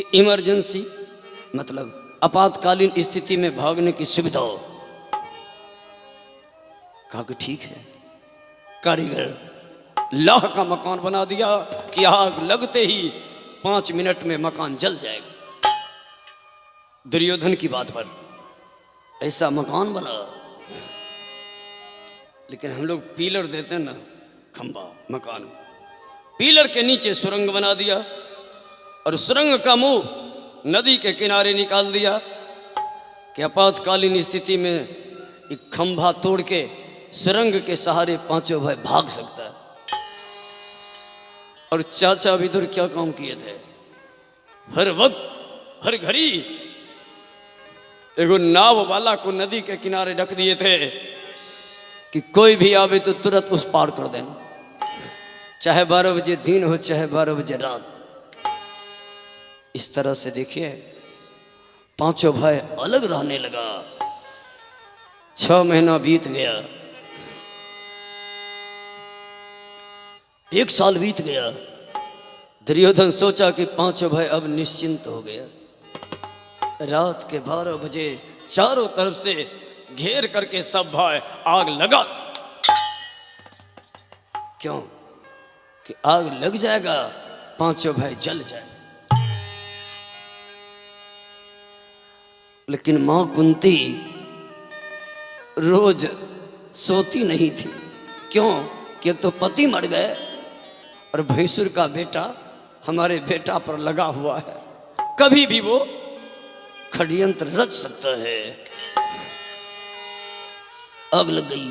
कि इमरजेंसी मतलब आपातकालीन स्थिति में भागने की सुविधा हो। कहा कि ठीक है। कारीगर लाह का मकान बना दिया कि आग लगते ही 5 मिनट में मकान जल जाएगा। दुर्योधन की बात पर ऐसा मकान बना। लेकिन हम लोग पिलर देते हैं ना, खंबा मकान, पिलर के नीचे सुरंग बना दिया और सुरंग का मुंह नदी के किनारे निकाल दिया कि आपातकालीन स्थिति में एक खंभा तोड़ के सुरंग के सहारे पांचों भाई भाग सकता है। और चाचा विदुर क्या काम किए थे, हर वक्त हर घड़ी एगो नाव वाला को नदी के किनारे रख दिए थे कि कोई भी आवे तो तुरंत उस पार कर देना, चाहे 12 बजे दिन हो चाहे 12 बजे रात। इस तरह से देखिए पांचों भाई अलग रहने लगा। 6 महीना बीत गया, 1 साल बीत गया। दुर्योधन सोचा कि पांचों भाई अब निश्चिंत हो गया। रात के 12 बजे चारों तरफ से घेर करके सब भाई आग लगा दी। क्यों कि आग लग जाएगा, पांचों भाई जल जाए। लेकिन मां कुंती रोज सोती नहीं थी। क्यों कि तो पति मर गए और भैंसुर का बेटा हमारे बेटा पर लगा हुआ है, कभी भी वो षड्यंत्र रच सकता है। आग लग गई।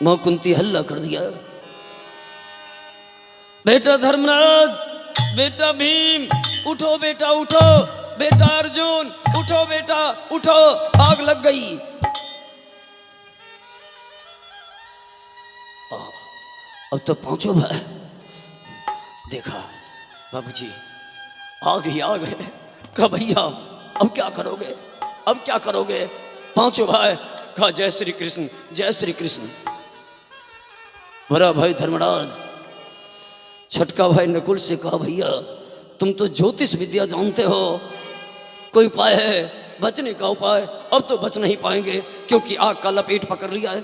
मां कुंती हल्ला कर दिया, बेटा धर्मराज, बेटा भीम, उठो बेटा उठो, बेटा अर्जुन उठो, बेटा उठो, आग लग गई। अब तो पांचों भाई देखा, बाबूजी आग ही आग है। कहा भैया अब क्या करोगे, अब क्या करोगे। पांचों भाई कहा जय श्री कृष्ण, जय श्री कृष्ण। बड़ा भाई धर्मराज छठका भाई नकुल से कहा भैया तुम तो ज्योतिष विद्या जानते हो, कोई उपाय है बचने का उपाय। अब तो बच नहीं पाएंगे क्योंकि आग का लपेट पकड़ लिया है।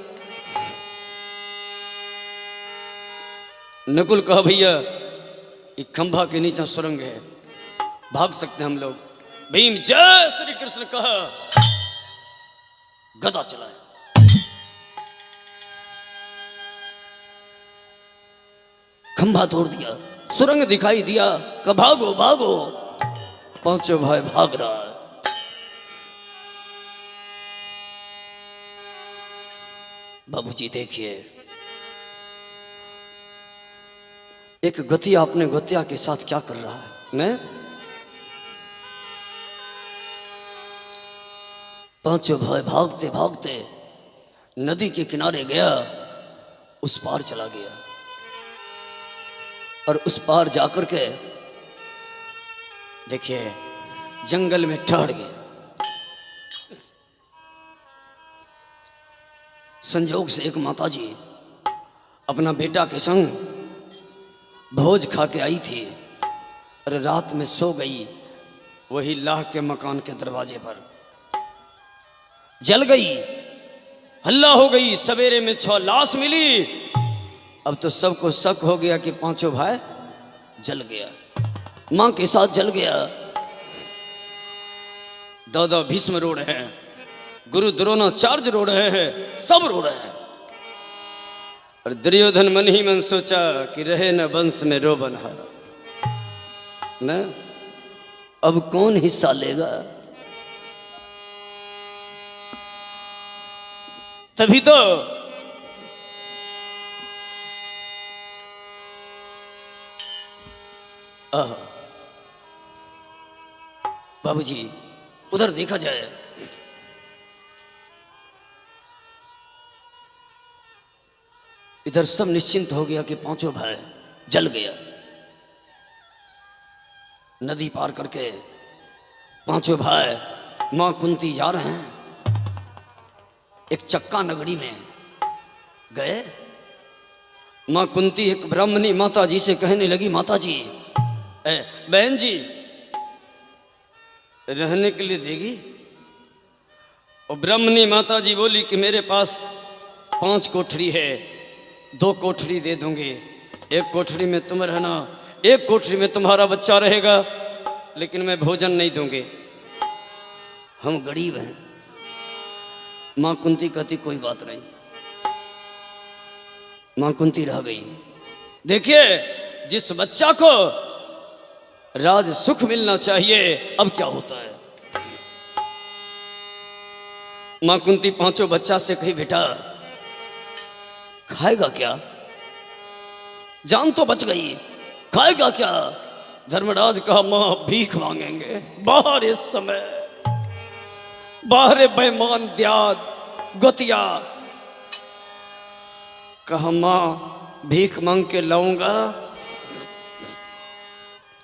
नकुल कहा भैया एक खंभा के नीचे सुरंग है, भाग सकते हैं हम लोग। भीम जय श्री कृष्ण कहा, गदा चलाया, खंभा तोड़ दिया, सुरंग दिखाई दिया। कहा भागो भागो। पांचों भाई भाग रहा है। बाबूजी देखिए एक गतिया अपने गतिया के साथ क्या कर रहा है। मैं पांचों भाई भागते भागते नदी के किनारे गया, उस पार चला गया और उस पार जाकर के देखिए जंगल में ठहर गया। संजोग से एक माताजी अपना बेटा के संग भोज खा के आई थी और रात में सो गई वही लाह के मकान के दरवाजे पर। जल गई, हल्ला हो गई। सवेरे में 6 लाश मिली। अब तो सबको शक हो गया कि पांचों भाई जल गया, मां के साथ जल गया। दादा भीष्म रो रहे हैं, गुरु द्रोणाचार्य रो रहे हैं, सब रो रहे हैं। और दुर्योधन मन ही मन सोचा कि रहे न वंश में रो बनहारा, न अब कौन हिस्सा लेगा। तभी तो बाबूजी उधर देखा जाए। इधर सब निश्चिंत हो गया कि पांचों भाई जल गया। नदी पार करके पांचों भाई मां कुंती जा रहे हैं। एक चक्का नगरी में गए। मां कुंती एक ब्राह्मणी माता जी से कहने लगी, माता जी बहन जी रहने के लिए देगी? और ब्राह्मणी माता जी बोली कि मेरे पास 5 कोठरी है, 2 कोठरी दे दूंगी। 1 कोठरी में तुम रहना, 1 कोठरी में तुम्हारा बच्चा रहेगा, लेकिन मैं भोजन नहीं दूंगी। हम गरीब हैं। माँ कुंती कहती कोई बात नहीं। माँ कुंती रह गई। देखिए, जिस बच्चा को राज सुख मिलना चाहिए, अब क्या होता है। माँ कुंती 5 बच्चा से कही बेटा खाएगा क्या? जान तो बच गई, खाएगा क्या? धर्मराज कहा मां भीख मांगेंगे बाहर। इस समय बाहर बेईमान द्याद गोतिया। कहा मां भीख मांग के लाऊंगा,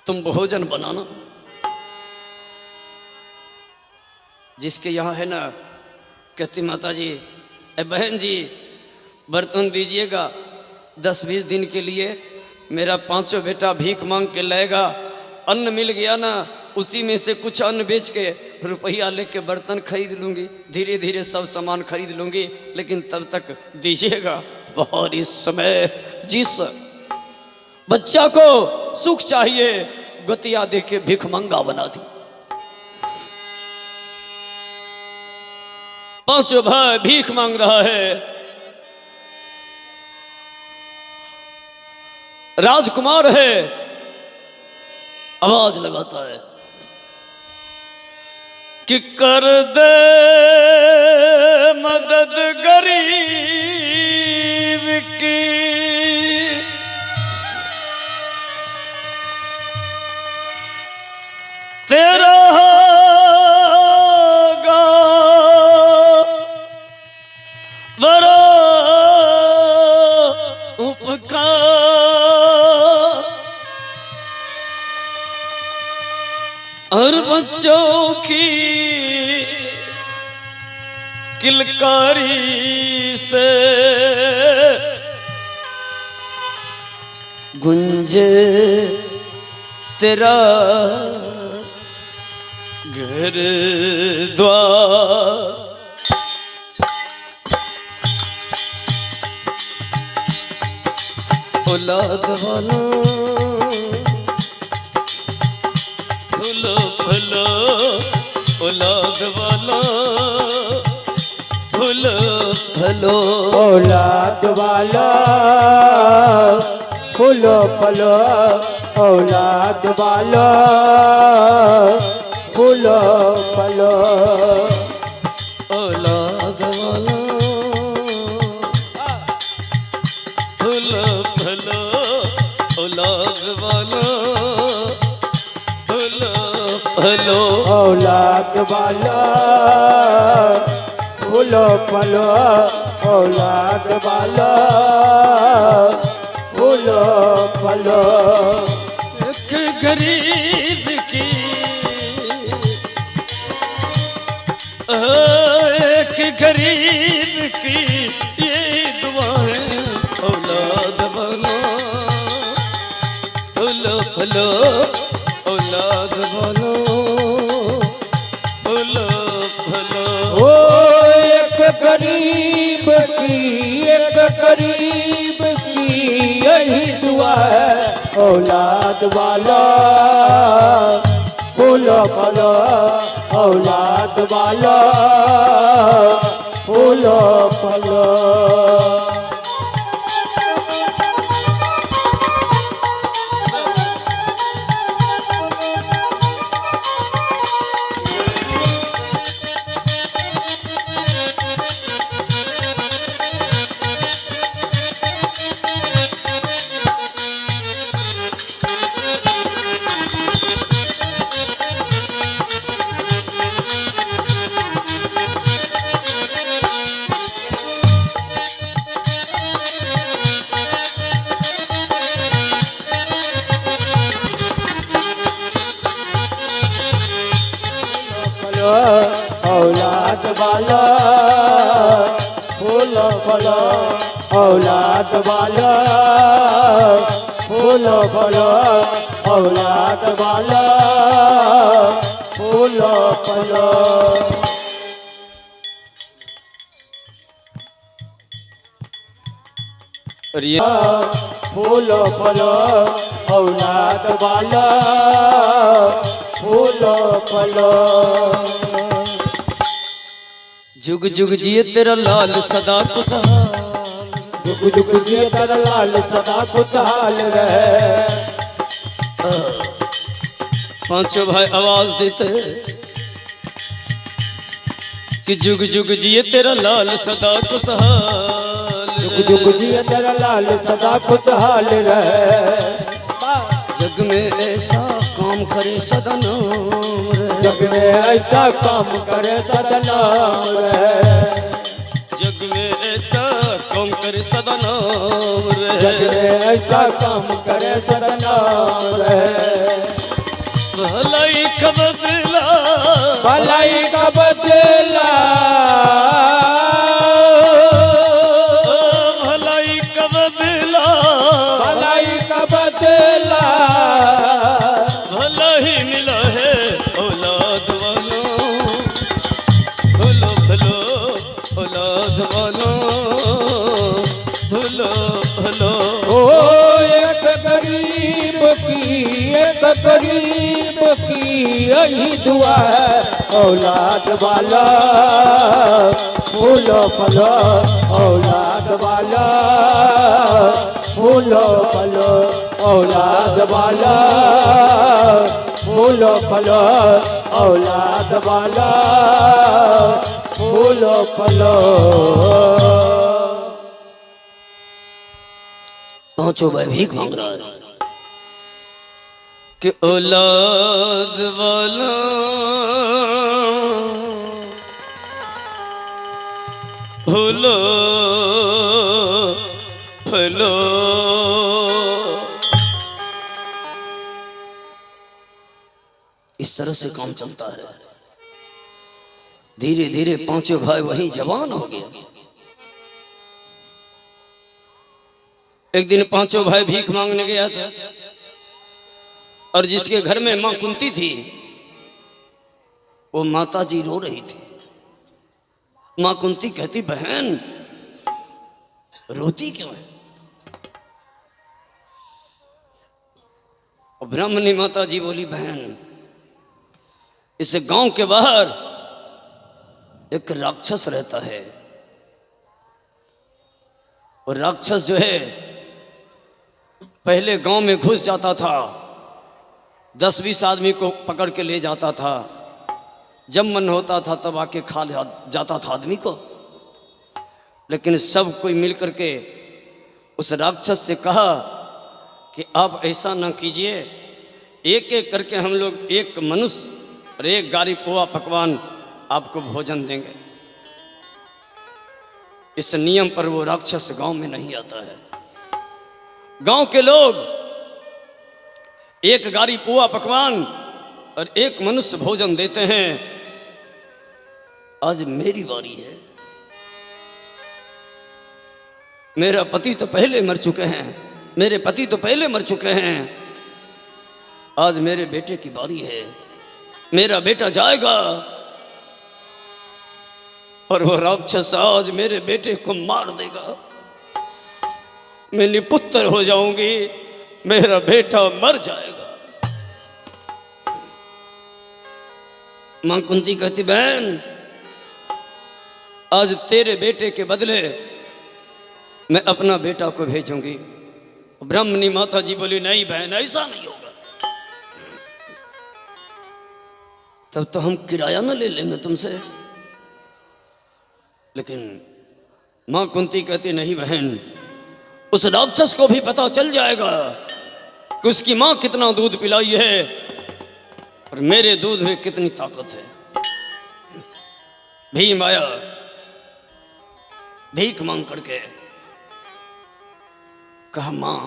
तुम भोजन बनाना। जिसके यहाँ है ना, कहती माता जी ए बहन जी बर्तन दीजिएगा, 10-20 दिन के लिए मेरा 5 बेटा भीख मांग के लाएगा। अन्न मिल गया ना, उसी में से कुछ अन्न बेच के रुपया लेके बर्तन खरीद लूँगी, धीरे धीरे सब सामान खरीद लूँगी, लेकिन तब तक दीजिएगा। बहुत इस समय जिस बच्चा को सुख चाहिए, गोतिया दे के भिखमंगा बना दी। 5 भाई भीख मांग रहा है। राजकुमार है, आवाज लगाता है कि कर दे मदद गरीब की, तेरा होगा बड़ा उपकार। और बच्चों की किलकारी से गुंजे तेरा घर द्वार। औलाद वाला फूलो फूलो, औलाद वाला फूलो फूलो, औलाद वाला फूलो फलो, औलाद वाला फूलो फलो। औलाद वाला फूलो फलो, औलाद वाला फूलो फलो। औलाद वाला फूलो फलो, औलाद वाला फूलो फलो। एक गरीब की, एक गरीब की ये दुआ है। औलाद वाला फूलो फलो, औलाद वाला फूलो फलो। ओ एक गरीब की, एक गरीब की यही दुआ है। औलाद वाला फूलो फलो, औलाद वाला फूलो फलो। औलाद वाला फूलो फलो, औलाद वाला फूलो फलो, औलाद वाला फूलो फलो। और ये फूलो फलो औलाद वाला फूलो फलो। जुग जुग जिए तेरा लाल सदा खुशहाल। जुग जुग जिए तेरा लाल सदा खुशहाल रहे। पांचों भाई आवाज देते कि जुग जुग जिए तेरा लाल सदा खुशहाल। जुग जुग जिए तेरा लाल सदा खुशहाल रहे। जग में ऐसा काम करे सदा नाम रहे। जग में ऐसा काम करे सदा नाम रहे। जग में ऐसा काम करे सदा नाम रहे। जग में ऐसा काम करे सदा नाम रहे। भलाई का बदला भलाई का बदला भलाई का बदला भलाई का बदला भला ही मिला है औलाद वालों। भलो भलो औलाद वालों भलो भलो। ओ एक गरीब की यही दुआ है औलाद वाला फूलो फलो। औलाद वाला फूलो फलो। औलाद वाला फूलो फलो। औलाद वाला फूलो फलो। पांचों भाई भीख मांग रहा है कि औलाद वाला फूलो फलो। इस तरह से काम चलता है। धीरे धीरे पांचों भाई वहीं जवान हो गए। एक दिन पांचों भाई भीख मांगने गया था और जिसके घर में मां कुंती थी वो माता जी रो रही थी। मां कुंती कहती बहन रोती क्यों है? और ब्राह्मणी माता जी बोली बहन इस गांव के बाहर एक राक्षस रहता है और राक्षस जो है पहले गांव में घुस जाता था, 10-20 आदमी को पकड़ के ले जाता था। जब मन होता था तब आके खा जाता था आदमी को। लेकिन सब कोई मिलकर के उस राक्षस से कहा कि आप ऐसा ना कीजिए, एक एक करके हम लोग एक मनुष्य और एक गारी पोहा पकवान आपको भोजन देंगे। इस नियम पर वो राक्षस गांव में नहीं आता है। गांव के लोग एक गारी पोहा पकवान और एक मनुष्य भोजन देते हैं। आज मेरी बारी है। मेरा पति तो पहले मर चुके हैं, मेरे पति तो पहले मर चुके हैं। आज मेरे बेटे की बारी है। मेरा बेटा जाएगा और वो राक्षस आज मेरे बेटे को मार देगा। मैं निपुत्र हो जाऊंगी, मेरा बेटा मर जाएगा। मां कुंती कहती बहन आज तेरे बेटे के बदले मैं अपना बेटा को भेजूंगी। ब्राह्मणी माता जी बोली नहीं बहन ऐसा नहीं होगा। तब तो हम किराया ना ले लेंगे तुमसे। लेकिन मां कुंती कहती नहीं बहन उस राक्षस को भी पता चल जाएगा कि उसकी मां कितना दूध पिलाई है और मेरे दूध में कितनी ताकत है। भीम आया भीख मांग करके कहा मां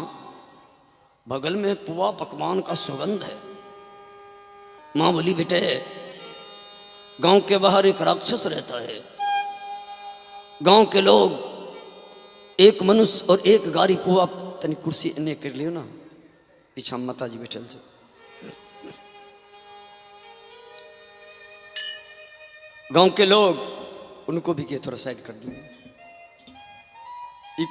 बगल में पुआ पकवान का सुगंध है। मां बोली बेटे गांव के बाहर एक राक्षस रहता है। गांव के लोग एक मनुष्य और एक गारी पुआ तनी कुर्सी इन्हें कर लियो ना, पीछा माता जी बैठल गांव के लोग उनको भी के थोड़ा साइड कर दूंगा। ये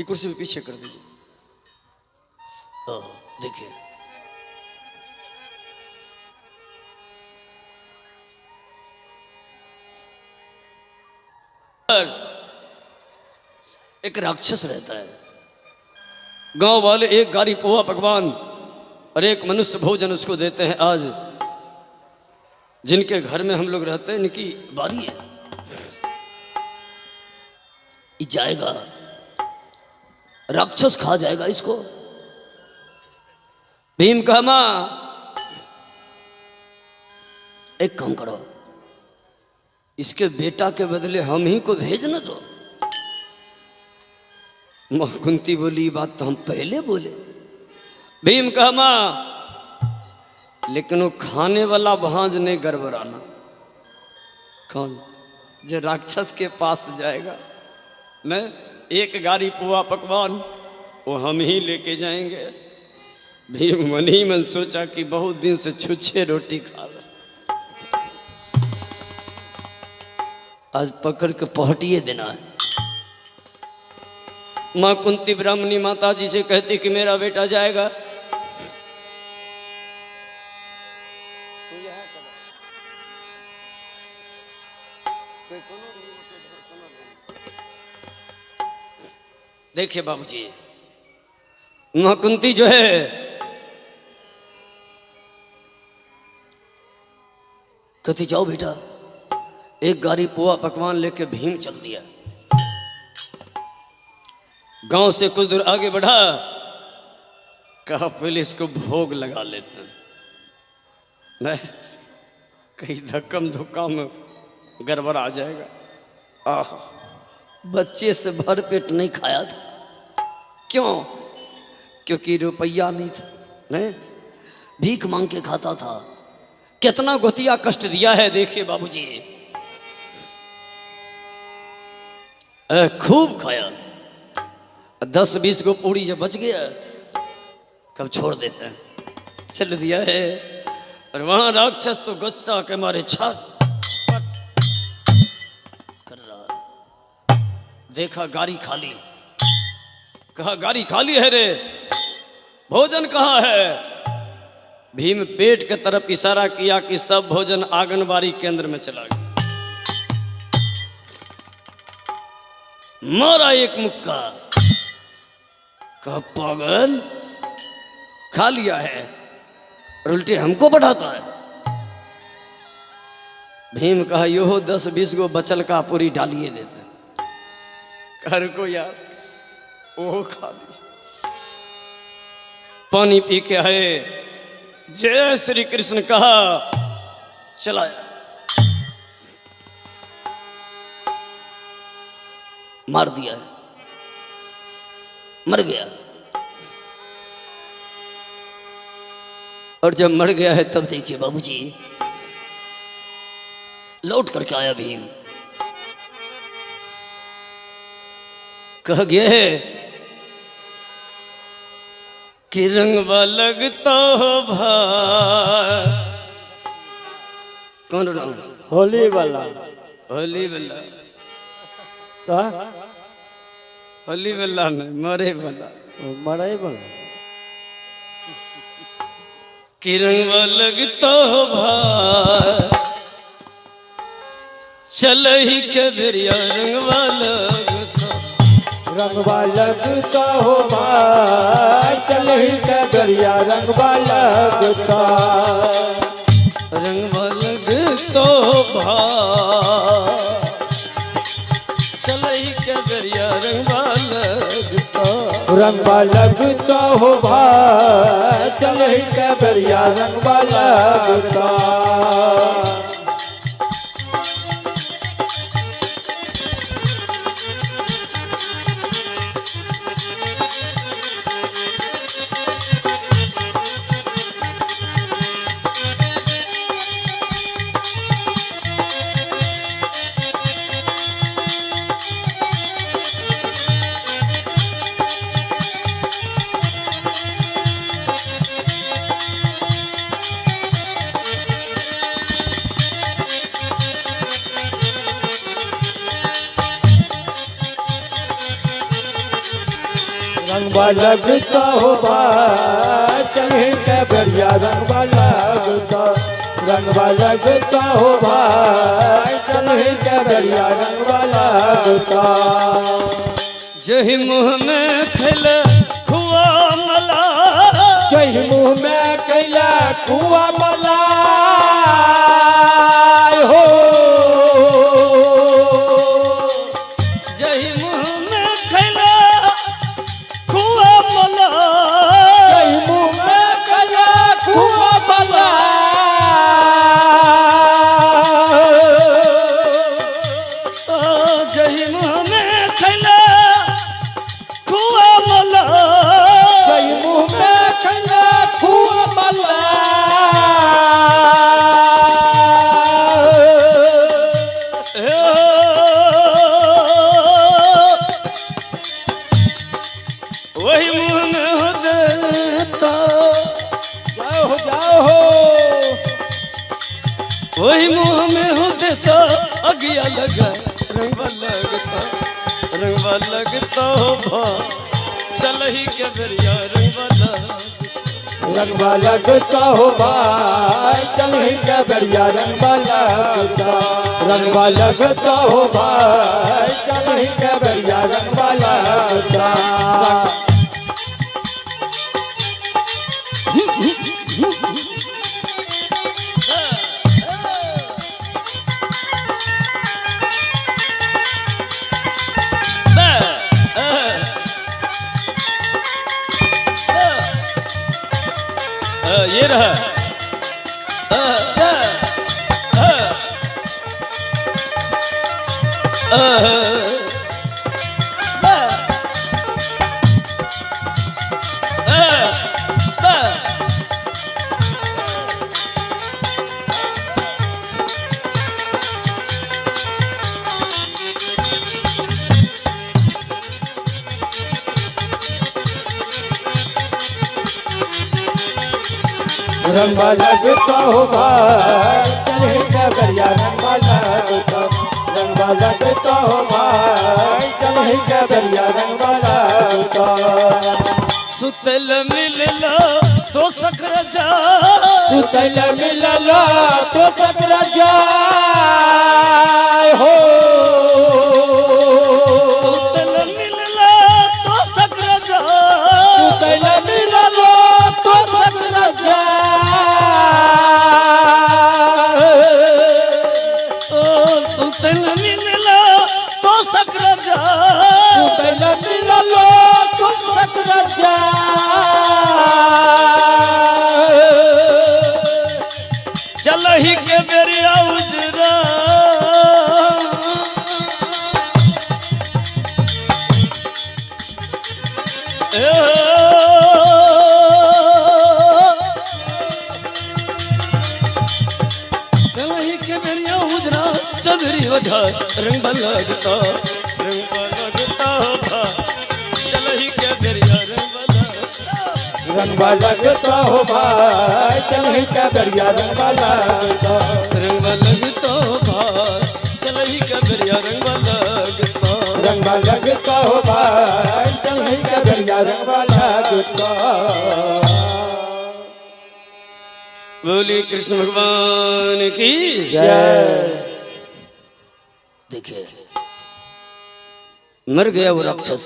कुर्सी भी पीछे कर दीजिए। देखिए एक राक्षस रहता है। गांव वाले एक गाड़ी पोहा पकवान और एक मनुष्य भोजन उसको देते हैं। आज जिनके घर में हम लोग रहते हैं इनकी बारी है। ये जाएगा, राक्षस खा जाएगा इसको। भीम कहा मां एक काम करो, इसके बेटा के बदले हम ही को भेजना दो। मां कुंती बोली बात तो हम पहले बोले। भीम कहा मां लेकिन वो खाने वाला भांज नहीं गड़बड़ाना। कौन? जो राक्षस के पास जाएगा न, एक गाड़ी पुआ पकवान वो हम ही लेके जाएंगे। भीम मन ही मन सोचा कि बहुत दिन से छुच्छे रोटी खा रहा, आज पकड़ के पहटिए देना है। माँ कुंती ब्राह्मणी माता जी से कहती कि मेरा बेटा जाएगा। देखिए बाबूजी, माँ कुंती जो है कहती जाओ बेटा। एक गाड़ी पोहा पकवान लेके भीम चल दिया। गांव से कुछ दूर आगे बढ़ा, कहा पहले इसको भोग लगा लेते हैं, नहीं कहीं धक्कम धुक्का में गड़बड़ आ जाएगा। आह, बच्चे से भर पेट नहीं खाया था। क्यों? क्योंकि रुपया नहीं था, नहीं भीख मांग के खाता था। कितना गोतिया कष्ट दिया है देखिए बाबूजी। खूब खाया, 10-20 को पूड़ी जब बच गया कब छोड़ देते हैं, चल दिया है। और वहां राक्षस तो गुस्सा के मारे छत कर रहा है। देखा गाड़ी खाली, कहा गाड़ी खाली है रे, भोजन कहाँ है? भीम पेट के तरफ इशारा किया कि सब भोजन आंगनबाड़ी केंद्र में चला गया। मारा एक मुक्का, कहा पागल खा लिया है और उल्टे हमको बढ़ाता है। भीम कहा यो 10-20 गो बचल का पूरी डालिए देते। कर को यार वो खा ली। पानी पी के आए, जय श्री कृष्ण कहा, चलाया, मार दिया, मर गया। और जब मर गया है तब देखिए बाबूजी, लौट करके आया भीम। कह गया है कि रंगवा लगता हो भाई। कौन रंग? होली वाला। होली वाला? का होली वाला नहीं, मरे वाला। मरे वाला। कि रंगवा लगता हो भाई, चल ही के बेरिया रंगवा लगता। रंगवा लगता हो भाई, चल ही के बेरिया रंगवा लगता। रंगवा लगता हो भाई, चल ही के बेरिया रंगवा लगता। रंगवा लगता हो भाई, चल ही के बेरिया रंगवा लगता। रंगवा लगता हो भाई चले के बढ़िया रंगवा लगता रंगवा लगता हो भाई चले के बढ़िया रंगवा लगता जही मुँह में फैले खुआ मला जही मुँह में कैला कुआ मला हो जही मुँह में फैले खुआ मला जही मुँह में कैला कुआ मला जही मुँह में फैले खुआ मला जही मुँह में कैला कुआ मला वही मुँह में हो देता जाओ हो वही मुँह में हो देता अगिया लगा रंगवा लगता हो भा चल ही के बेरिया रंगवा लगता हो भाई चल ही के बढ़िया रंगवा लगता हो भाई चल ही के बढ़िया रंगवा लगता ये रहा रंगवा लगता हो भाई चल ही के बढ़िया रंगवा लगता हो भाई चल ही के बढ़िया रंगवा लगता सुतल मिलला तो सकर जा सुतल मिलला तो सकर जाए हो सुतल मिलला तो सकर जा सुतल मिलला तो सकर सुतल मिलला तो सकर जा सुतल मिलला तो सकर चल ही के बेरिया उजरा चल ही के बेरिया उजरा चौधरी वधा रंग लगता भा चल ही के बेरिया रंगवा लगता हो भाई चल ही के बढ़िया रंगवा लगता हो भाई चल ही के बेरिया रंगवा लगता हो भाई चल ही के बढ़िया रंगवा लगता बोली कृष्ण भगवान की जय देखिए मर गया वो राक्षस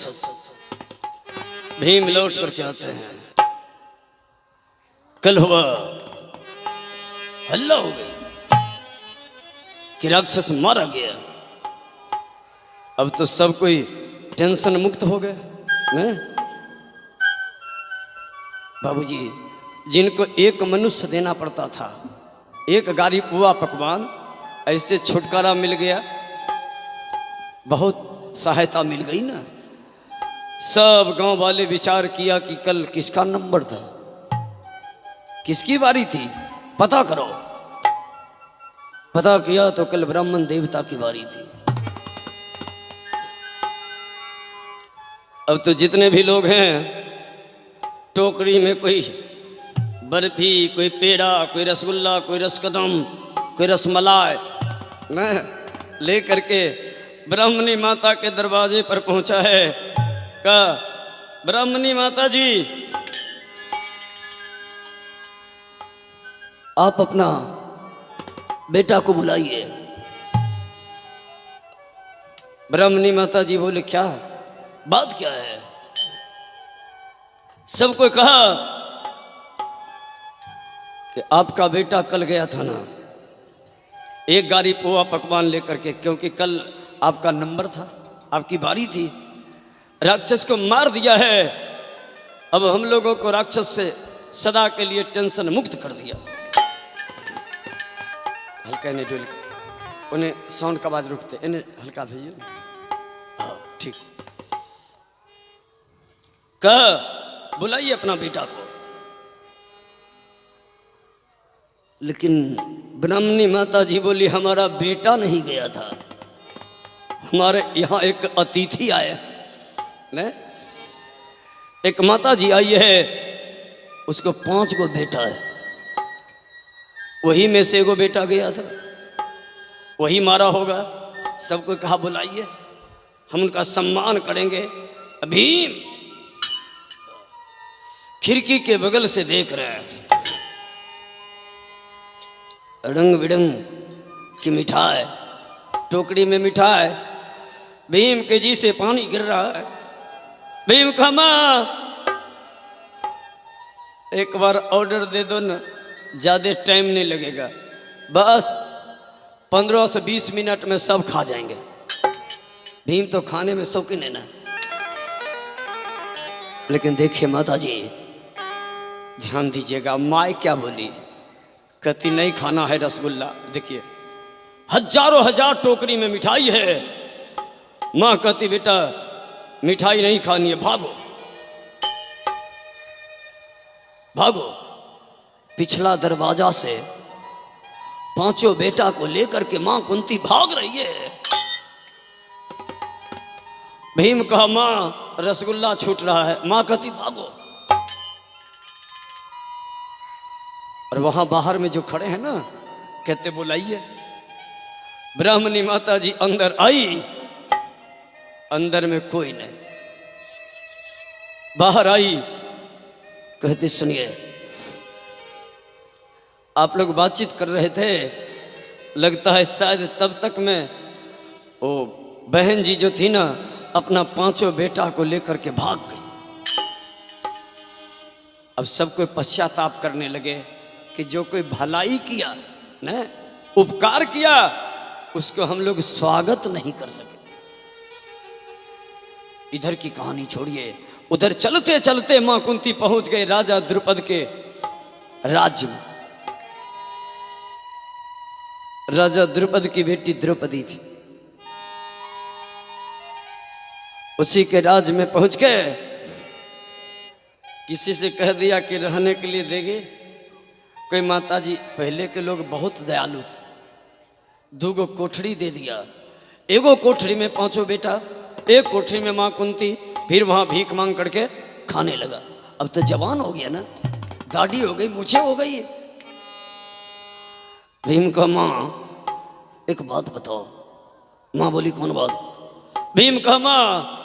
भीम लौट करके आते हैं कल हुआ हल्ला हो गया कि राक्षस मारा गया अब तो सब कोई टेंशन मुक्त हो गए नहीं? बाबूजी जिनको एक मनुष्य देना पड़ता था एक गाड़ी पुआ पकवान ऐसे छुटकारा मिल गया बहुत सहायता मिल गई ना। सब गांव वाले विचार किया कि कल किसका नंबर था किसकी बारी थी पता करो। पता किया तो कल ब्राह्मण देवता की बारी थी। अब तो जितने भी लोग हैं टोकरी में कोई बर्फी कोई पेड़ा कोई रसगुल्ला कोई रसकदम कोई रसमलाई न ले करके ब्राह्मणी माता के दरवाजे पर पहुंचा है का ब्राह्मणी माता जी, आप अपना बेटा को बुलाइए। ब्राह्मणी माता जी बोले, क्या बात क्या है? सबको कहा कि आपका बेटा कल गया था ना एक गाड़ी पोहा पकवान लेकर के, क्योंकि कल आपका नंबर था, आपकी बारी थी। राक्षस को मार दिया है, अब हम लोगों को राक्षस से सदा के लिए टेंशन मुक्त कर दिया। हल्का इन्हें डोल, उन्हें साउंड का आवाज रुकते, इन्हें हल्का भेजिए। हाँ ठीक, कह बुलाइए अपना बेटा को। लेकिन ब्राह्मणी माता जी बोली, हमारा बेटा नहीं गया था, हमारे यहाँ एक अतिथि आए ने, एक माता जी आई है, उसको 5 गो बेटा है, वही में से एगो बेटा गया था, वही मारा होगा। सबको कहा बुलाइए, हम उनका सम्मान करेंगे। भीम खिड़की के बगल से देख रहे हैं, रंग बिरंग की मिठाई, टोकरी में मिठाई, भीम के जी से पानी गिर रहा है। भीम का मां, एक बार ऑर्डर दे दो ना, ज़्यादा टाइम नहीं लगेगा, बस 15 से 20 मिनट में सब खा जाएंगे। भीम तो खाने में शौकीन है ना। लेकिन देखिए माता जी, ध्यान दीजिएगा, माँ क्या बोली, कहती नहीं खाना है रसगुल्ला। देखिए हजारों हजार टोकरी में मिठाई है, माँ कहती बेटा मिठाई नहीं खानी है, भागो भागो। पिछला दरवाजा से 5 बेटा को लेकर के मां कुंती भाग रही है। भीम कहा मां रसगुल्ला छूट रहा है, मां कहती भागो। और वहां बाहर में जो खड़े हैं ना, कहते बुलाइए। ब्राह्मणी माता जी अंदर आई, अंदर में कोई नहीं, बाहर आई, कहते सुनिए आप लोग बातचीत कर रहे थे, लगता है शायद तब तक में वो बहन जी जो थी ना, अपना 5 बेटा को लेकर के भाग गई। अब सब कोई पश्चाताप करने लगे कि जो कोई भलाई किया न, उपकार किया, उसको हम लोग स्वागत नहीं कर सके। इधर की कहानी छोड़िए, उधर चलते चलते मां कुंती पहुंच गए राजा द्रुपद के राज्य में। राजा द्रुपद की बेटी द्रौपदी थी, उसी के राज में पहुंच के किसी से कह दिया कि रहने के लिए देंगे। कोई माता जी, पहले के लोग बहुत दयालु थे, 2 गो कोठरी दे दिया, एगो कोठरी में 5 बेटा, एक कोठरी में मां कुंती, फिर वहां भीख मांग करके खाने लगा। अब तो जवान हो गया ना, दाढ़ी हो गई, मूछें हो गई। भीम का मां एक बात बताओ। मां बोली कौन बात? भीम का मां,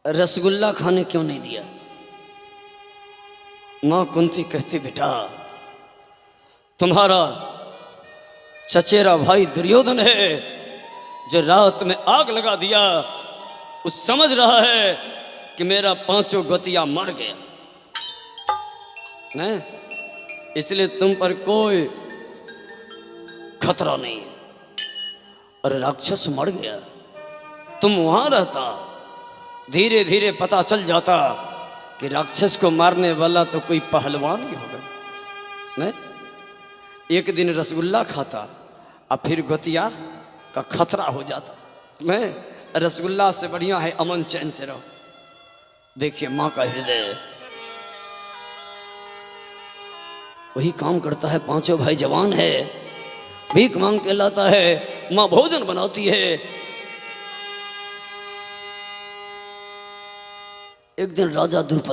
रसगुल्ला खाने क्यों नहीं दिया? मां कुंती कहती बेटा तुम्हारा चचेरा भाई दुर्योधन है जो रात में आग लगा दिया, वो समझ रहा है कि मेरा 5 गतिया मर गया नहीं, इसलिए तुम पर कोई खतरा नहीं है। और राक्षस मर गया, तुम वहां रहता, धीरे धीरे पता चल जाता कि राक्षस को मारने वाला तो कोई पहलवान ही होगा नहीं। एक दिन रसगुल्ला खाता और फिर गतिया का खतरा हो जाता। मैं रसगुल्ला से बढ़िया है अमन चैन से रहो। देखिए माँ का हृदय वही काम करता है। 5 भाई जवान है, भीख मांग के लाता है, माँ भोजन बनाती है। एक दिन राजा द्रुपद